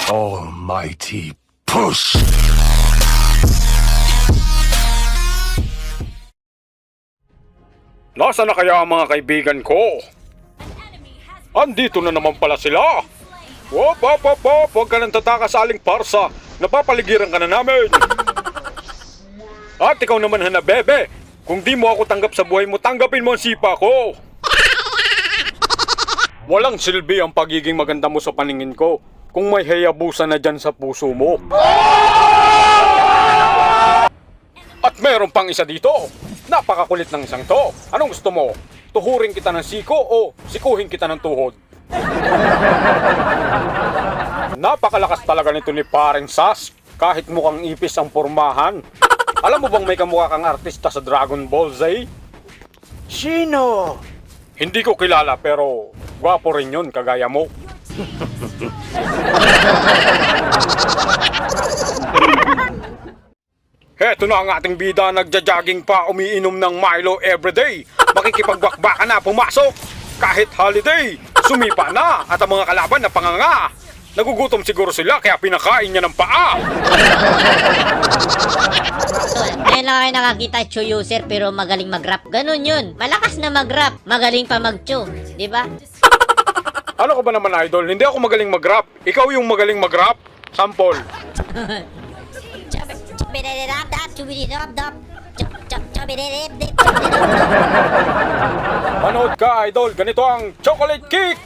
Almighty push! Nasaan na kaya ang mga kaibigan ko? Andito na naman pala sila! Wop, wop, wop, wop! Huwag ka nang tatakas sa aling parsa! Napapaligiran ka na namin! At ikaw naman Hanabebe! Kung di mo ako tanggap sa buhay mo, tanggapin mo ang sipa ko! Walang silbi ang pagiging maganda mo sa paningin ko kung may hayabusa na dyan sa puso mo. At meron pang isa dito. Napakakulit ng isang to. Anong gusto mo? Tuhurin kita ng siko o sikuhin kita ng tuhod? Napakalakas talaga nito ni Paring Sas. Kahit mukhang ipis ang pormahan. Alam mo bang may kamukha kang artista sa Dragon Ball Z? Sino? Hindi ko kilala pero gwapo rin yun kagaya mo. Heto na ang ating bida, nagja-jogging pa, umiinom ng Milo everyday. Makikipagbakbaka na, pumasok. Kahit holiday, sumipa na at ang mga kalaban na panganga. Nagugutom siguro sila kaya pinakain niya ng paa. Ngayon lang kayo nakakita Chu user pero magaling mag-rap. Ganun yun. Malakas na mag-rap. Magaling pa mag-chu. Diba? Ano ka ba naman idol? Hindi ako magaling mag-rap. Ikaw yung magaling mag-rap. Sample. Manood ka idol. Ganito ang chocolate cake.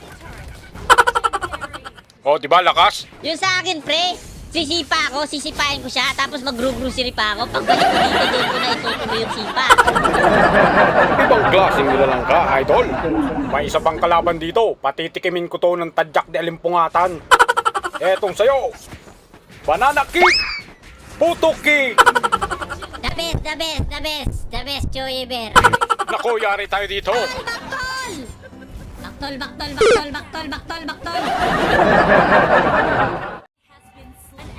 Oh, diba lakas? Yung sa akin, pre, sisipa ako, sisipain ko siya, tapos mag-grocery pa ako. Pagbalik ko dito, doon ko na itutuloy yung sipa. Ibang klaseng nilalang ka, idol. May isa pang kalaban dito. Patitikimin ko to ng tadyak de alimpungatan. Etong sayo. Banana cake. Puto cake. The best, the best, the best, the best, Joey Bear. Naku, yari tayo dito. Baktol, baktol, baktol, baktol, baktol, baktol.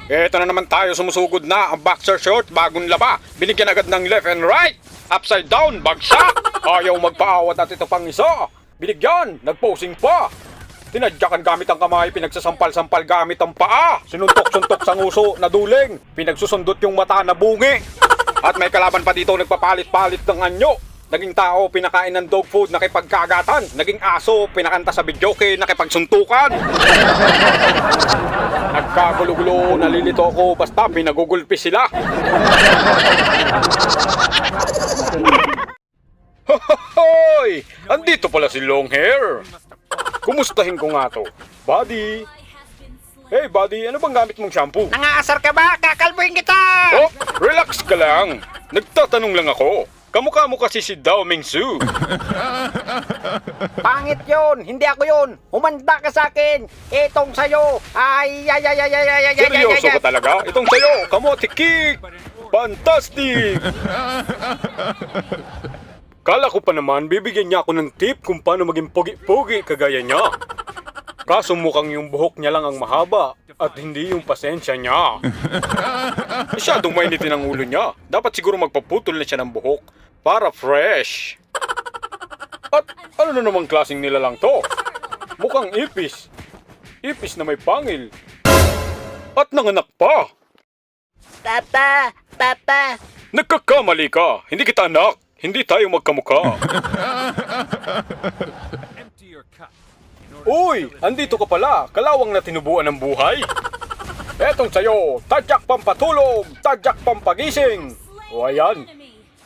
Eto na naman tayo, sumusugod na ang boxer short, bagong laba. Binigyan agad ng left and right. Upside down, bagsak. Ayaw magpaawat at ito pang isa. Binigyan, nagposing pa. Tinadyakan gamit ang kamay, pinagsasampal-sampal gamit ang paa. Sinuntok-suntok sa nguso na duling. Pinagsusundot yung mata na bungi. At may kalaban pa dito nagpapalit-palit ng anyo. Naging tao, pinakain ng dog food, nakipagkagatan. Naging aso, pinakanta sa videoke, nakipagsuntukan. Nagkagulo-gulo, nalilito ako, basta pinagugulpi sila. Hohoy! Andito pala si Longhair. Kumustahin ko nga to. Buddy! Hey buddy, ano bang gamit mong shampoo? Nangaasar ka ba? Kakalbuhin kita! Oh, relax ka lang. Nagtatanong lang ako. Kamukha mo kasi si Dao Mingsu. Pangit yun! Hindi ako yun! Humanda ka sa akin! Itong sayo! Ay, ay, ay, ay, ay, ay, ay, Seryoso ka talaga? Itong sayo, kamote kick! Fantastic! Kala ko pa naman, bibigyan niya ako ng tip kung paano maging pogi-pogi kagaya niya. Kaso mukhang yung buhok niya lang ang mahaba at hindi yung pasensya niya. Masyadong mainitin ang ulo niya. Dapat siguro magpaputol na siya ng buhok para fresh. At ano na namang klaseng nilalang to? Mukhang ipis. Ipis na may pangil. At nanganak pa. Papa! Papa! Nagkakamali ka. Hindi kita anak. Hindi tayo magkamukha. Uy! Andito ka pala. Kalawang na tinubuan ng buhay. Etong sayo. Tadyak pampatulog. Tadyak pampagising. O ayan.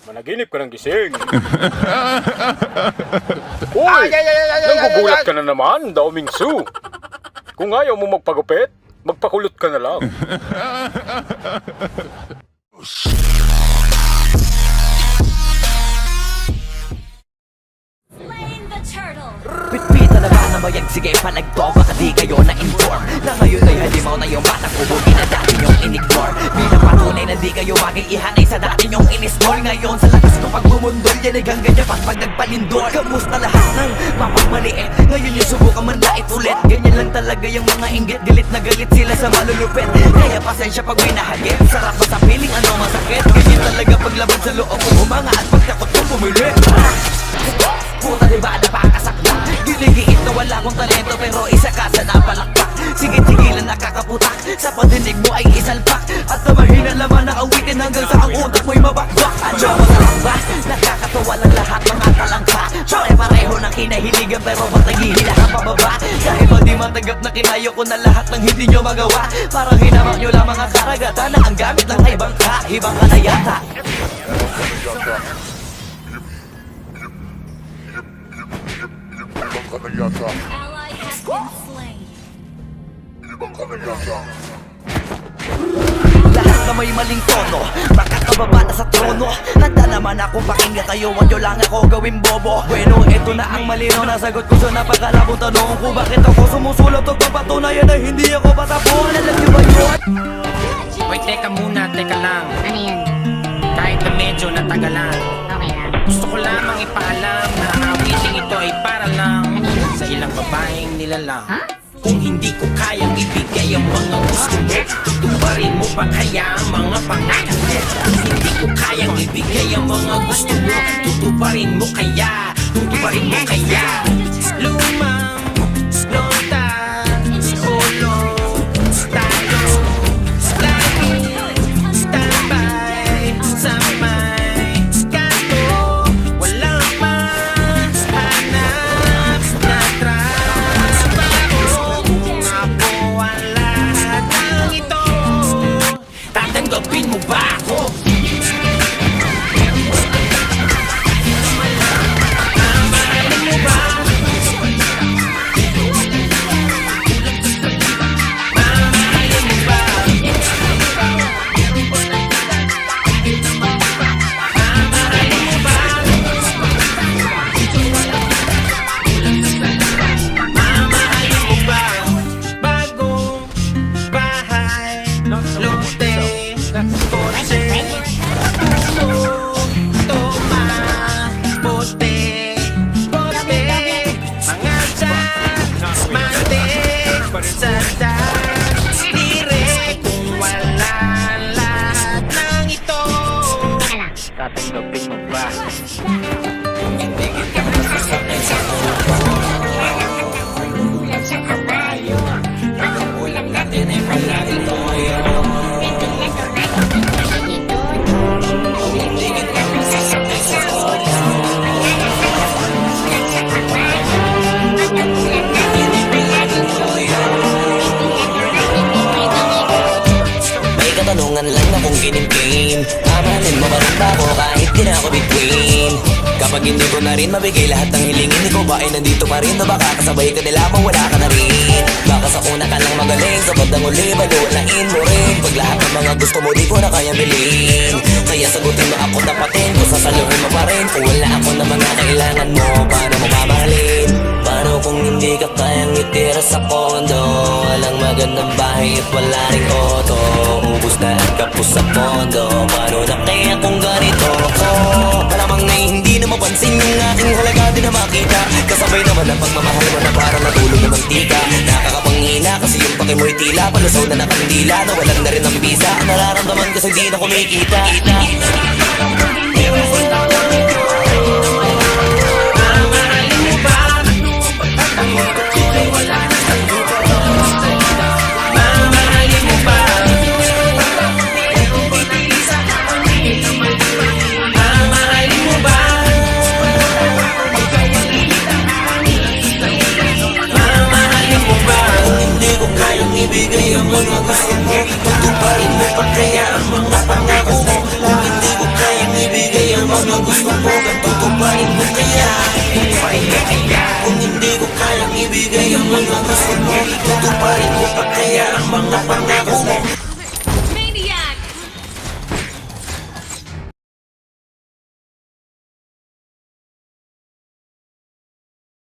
Managinip ka ng gising. Uy! Nanggugulat ka na naman, Dao Mingsu. Kung ayaw mo magpagupit, magpakulot ka na lang. Pitpita na ba na bayag? Sige palagto, baka di kayo na-inform na ngayon ay halimaw na yung batang kubuhin na dati nyong in-ignore. Bilang patunay na di kayo maging ihanay sa dati nyong in-store. Ngayon sa lakas ko pag bumundol, yan ay ganyan pag nagpalindol. Kamusta lahat ng mapagmaliit? Ngayon yung subukan man lait ulit. Ganyan lang talaga yung mga inggit, galit na galit sila sa malulupit. Kaya pasensya pag may nahagip, sarap ba sa piling ano masakit? Ganyan talaga paglaban sa loob ko, humanga at pagtakot ko pumili. Puta diba napakasakla? Ginigiit na wala akong talento pero isa ka sa napalakpak. Sige-tigilan nakakaputak, sa padinig mo ay isalpak. At na mahina laman na awitin hanggang sa ang utak mo'y mabakbak. Ano masarap ba? Nakakatawa lang lahat mga talangka. Pare-pareho ng kinahiligan pero ba't naghihila ka pababa? Dahil ba di matanggap na kinayo ko na lahat ng hindi nyo magawa? Parang hinamak nyo lang mga karagatan na ang gamit lang ay bangka. Ibang ka na yata. Ally has been slain. Lahat na may maling tono, makakababa na sa trono. Nanda naman ako pakinggan kayo, wag nyo lang ako gawin bobo. Bueno, eto na ang malinaw na sagot ko sa napakalabong tanong ko. Bakit ako sumusulot o papatunayan na hindi ako patapon? Alam nyo ba yun? Wait, teka muna, teka lang. Ano yun? Kahit na medyo natagalan, Okay lang. gusto ko lamang ipaalam na ang awiting ito ay para lang sa ilang babaeng nilalang. Kung hindi ko kayang ibigay ang mga gusto mo, tutuparin mo pa kaya ang mga pangarap mo? Kung hindi ko kayang ibigay ang mga gusto mo, tutuparin mo kaya, tutuparin mo kaya. Lumang, nota, ulo, talo, lagi, standby, sa may kanto, walang mahanap na trabaho. Kung ako ang lahat ng ito, tatanggapin mo ba ako? Mamahalin mo ba? Mamahalin mo ba? Mamahalin mo ba? Mamahalin mo ba? Bagong bahay, lote, kotse, tubo, toma, bote, bote, mga mante, sada, dire, kung wala lahat ng ito, tatanggapin mo ba? May katanungan lang na kung kinimkim, mamahalin mo ba rin ba ako kahit di na ako between? Kapag hindi ko na rin mabigay lahat ng hilingin, ikaw ba ay nandito pa rin? O baka kasabay ka nila mawala ka na rin? Baka sa una ka lang magaling, sa bandang uli baluwalain mo rin. Pag lahat ng mga gusto mo di ko na kaya bilhin, kaya sagutin mo ako dapatin, kung sasaluhin mo pa rin. Kung wala ako na mga kailangan mo, paano mo mamahalin? Paano kung hindi ka kayang itira sa kondo? Walang magandang bahay at wala ring auto, ubus na ang kapos sa pondo. Paano na kaya kung ganito ako? Malamang na hindi na mapansin yung aking halaga din na makita. Kasabay naman ang pagmamahal mo na parang natulog na mantika. Nakakapanghina kasi yung pake mo'y tila palusaw na nakandila, nawalan na rin ang bisa. Ang nararamdaman kasi di na kumikita. Mamahalin mo ba? Mamahalin mo ba? Mamahalin mo ba? Mamahalin mo ba? Kung hindi ko kayang ibigay ang mga gusto mo, tutuparin mo pa kaya ang mga pangako mo? Kung hindi ko kayang ibigay ang mga gusto mo, tutuparin mo kaya? Tutuparin mo kaya? Kung hindi ko kayang ibigay ang mga gusto mo, tutuparin mo pa kaya ang mga pangako mo?